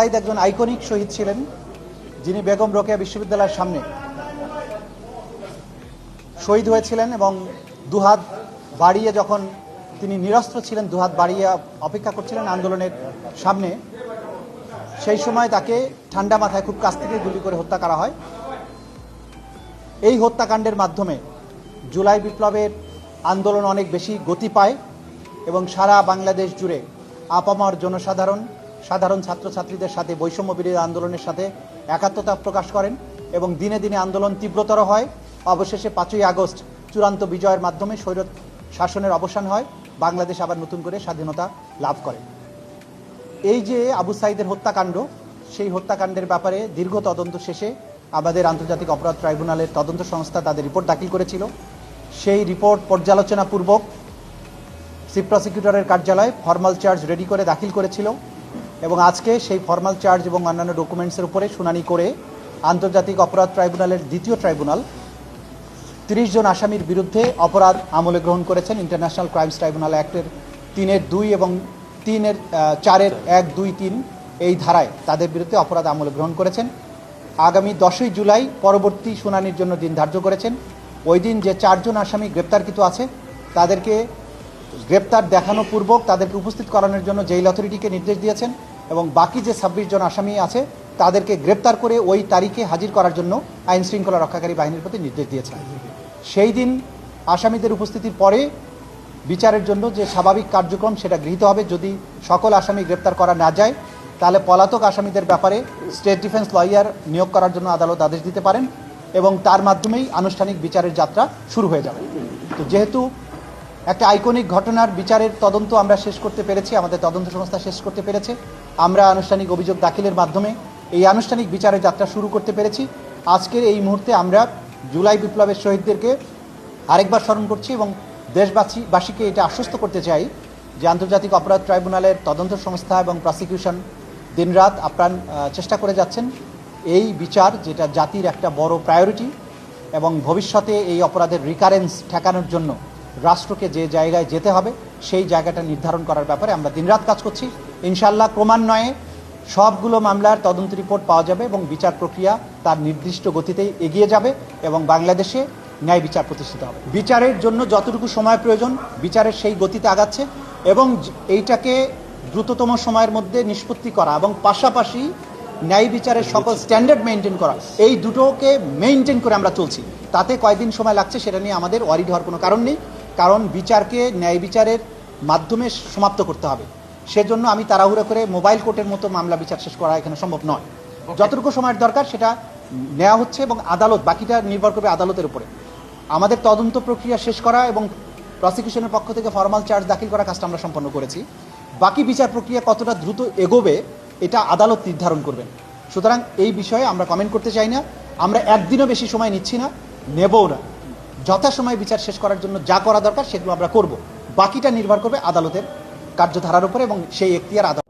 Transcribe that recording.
একজন আইকনিক শহীদ ছিলেন, যিনি বেগম রোকেয়া বিশ্ববিদ্যালয়ের সামনে শহীদ হয়েছিলেন এবং দুহাত বাড়িয়ে যখন তিনি নিরস্ত্র ছিলেন, দুহাত বাড়িয়ে অপেক্ষা করছিলেন আন্দোলনের সামনে, সেই সময় তাকে ঠান্ডা মাথায় খুব কাছ থেকে গুলি করে হত্যা করা হয়। এই হত্যাকাণ্ডের মাধ্যমে জুলাই বিপ্লবের আন্দোলন অনেক বেশি গতি পায় এবং সারা বাংলাদেশ জুড়ে আপামর সাধারণ ছাত্রছাত্রীদের সাথে বৈষম্য বিরোধী আন্দোলনের সাথে একাত্মতা প্রকাশ করেন এবং দিনে দিনে আন্দোলন তীব্রতর হয়। অবশেষে 5ই আগস্ট চূড়ান্ত বিজয়ের মাধ্যমে স্বৈর শাসনের অবসান হয়, বাংলাদেশ আবার নতুন করে স্বাধীনতা লাভ করে। এই যে আবু সাঈদের হত্যাকাণ্ড, সেই হত্যাকাণ্ডের ব্যাপারে দীর্ঘ তদন্ত শেষে আমাদের আন্তর্জাতিক অপরাধ ট্রাইব্যুনালের তদন্ত সংস্থা তাদের রিপোর্ট দাখিল করেছিল। সেই রিপোর্ট পর্যালোচনাপূর্বক চিফ প্রসিকিউটরের কার্যালয় ফর্মাল চার্জ রেডি করে দাখিল করেছিল এবং আজকে সেই ফর্মাল চার্জ এবং অন্যান্য ডকুমেন্টসের উপরে শুনানি করে আন্তর্জাতিক অপরাধ ট্রাইব্যুনালের দ্বিতীয় ট্রাইব্যুনাল 30 জন আসামির বিরুদ্ধে অপরাধ আমলে গ্রহণ করেছেন। ইন্টারন্যাশনাল ক্রাইমস ট্রাইব্যুনাল অ্যাক্টের 3-2 এবং 4-1-2-3 এই ধারায় তাদের বিরুদ্ধে অপরাধ আমলে গ্রহণ করেছেন। আগামী 10ই জুলাই পরবর্তী শুনানির জন্য দিন ধার্য করেছেন। ওই দিন যে 4 জন আসামি গ্রেপ্তারকৃত আছে তাদেরকে গ্রেপ্তার দেখানো পূর্বক তাদেরকে উপস্থিত করানোর জন্য জেল অথরিটিকে নির্দেশ দিয়েছেন এবং বাকি যে 26 জন আসামি আছে তাদেরকে গ্রেপ্তার করে ওই তারিখে হাজির করার জন্য আইন শৃঙ্খলা রক্ষাকারী বাহিনীর প্রতি নির্দেশ দিয়েছেন। সেই দিন আসামিদের উপস্থিতির পরে বিচারের জন্য যে স্বাভাবিক কার্যক্রম সেটা গৃহীত হবে। যদি সকল আসামি গ্রেপ্তার করা না যায় তাহলে পলাতক আসামিদের ব্যাপারে স্টেট ডিফেন্স লয়ার নিয়োগ করার জন্য আদালত আদেশ দিতে পারেন এবং তার মাধ্যমেই আনুষ্ঠানিক বিচারের যাত্রা শুরু হয়ে যাবে। তো যেহেতু একটা আইকনিক ঘটনার বিচারের তদন্ত আমরা শেষ করতে পেরেছি, আমাদের তদন্ত সংস্থা শেষ করতে পেরেছে, আমরা আনুষ্ঠানিক অভিযোগ দাখিলের মাধ্যমে এই আনুষ্ঠানিক বিচারের যাত্রা শুরু করতে পেরেছি। আজকের এই মুহূর্তে আমরা জুলাই বিপ্লবের শহীদদেরকে আরেকবার স্মরণ করছি এবং দেশবাসীকে এটা আশ্বস্ত করতে চাই যে আন্তর্জাতিক অপরাধ ট্রাইব্যুনালের তদন্ত সংস্থা এবং প্রসিকিউশন দিনরাত আপ্রাণ চেষ্টা করে যাচ্ছেন এই বিচার, যেটা জাতির একটা বড় প্রায়োরিটি এবং ভবিষ্যতে এই অপরাধের রিকারেন্স ঠেকানোর জন্য রাষ্ট্রকে যে জায়গায় যেতে হবে সেই জায়গাটা নির্ধারণ করার ব্যাপারে আমরা দিনরাত কাজ করছি। ইনশাআল্লাহ ক্রমান্বয়ে সবগুলো মামলার তদন্ত রিপোর্ট পাওয়া যাবে এবং বিচার প্রক্রিয়া তার নির্দিষ্ট গতিতেই এগিয়ে যাবে এবং বাংলাদেশে ন্যায় বিচার প্রতিষ্ঠিত হবে। বিচারের জন্য যতটুকু সময় প্রয়োজন বিচারের সেই গতিতে আগাচ্ছে এবং এইটাকে দ্রুততম সময়ের মধ্যে নিষ্পত্তি করা এবং পাশাপাশি ন্যায় বিচারের সকল স্ট্যান্ডার্ড মেনটেন করা, এই দুটোকে মেনটেন করে আমরা চলছি। তাতে কয়দিন সময় লাগছে সেটা নিয়ে আমাদের ওয়ারিড হওয়ার কোনো কারণ নেই, কারণ বিচারকে ন্যায় বিচারের মাধ্যমে সমাপ্ত করতে হবে। সেজন্য আমি তাড়াহুড়ো করে মোবাইল কোর্টের মতো মামলা বিচার শেষ করা এখানে সম্ভব নয়। যতটুকু সময়ের দরকার সেটা নেওয়া হচ্ছে এবং আদালত বাকিটা নির্ভর করবে আদালতের উপরে। আমাদের তদন্ত প্রক্রিয়া শেষ করা এবং প্রসিকিউশনের পক্ষ থেকে ফর্মাল চার্জ দাখিল করা কাজটা আমরা সম্পন্ন করেছি। বাকি বিচার প্রক্রিয়া কতটা দ্রুত এগোবে এটা আদালত নির্ধারণ করবেন। সুতরাং এই বিষয়ে আমরা কমেন্ট করতে চাই না। আমরা একদিনও বেশি সময় নিচ্ছি না, নেবও না। যথাসময়ে বিচার শেষ করার জন্য যা করা দরকার সেগুলো আমরা করব। বাকিটা নির্ভর করবে আদালতের কার্যধারার উপরে এবং সেই এখতিয়ার আদালত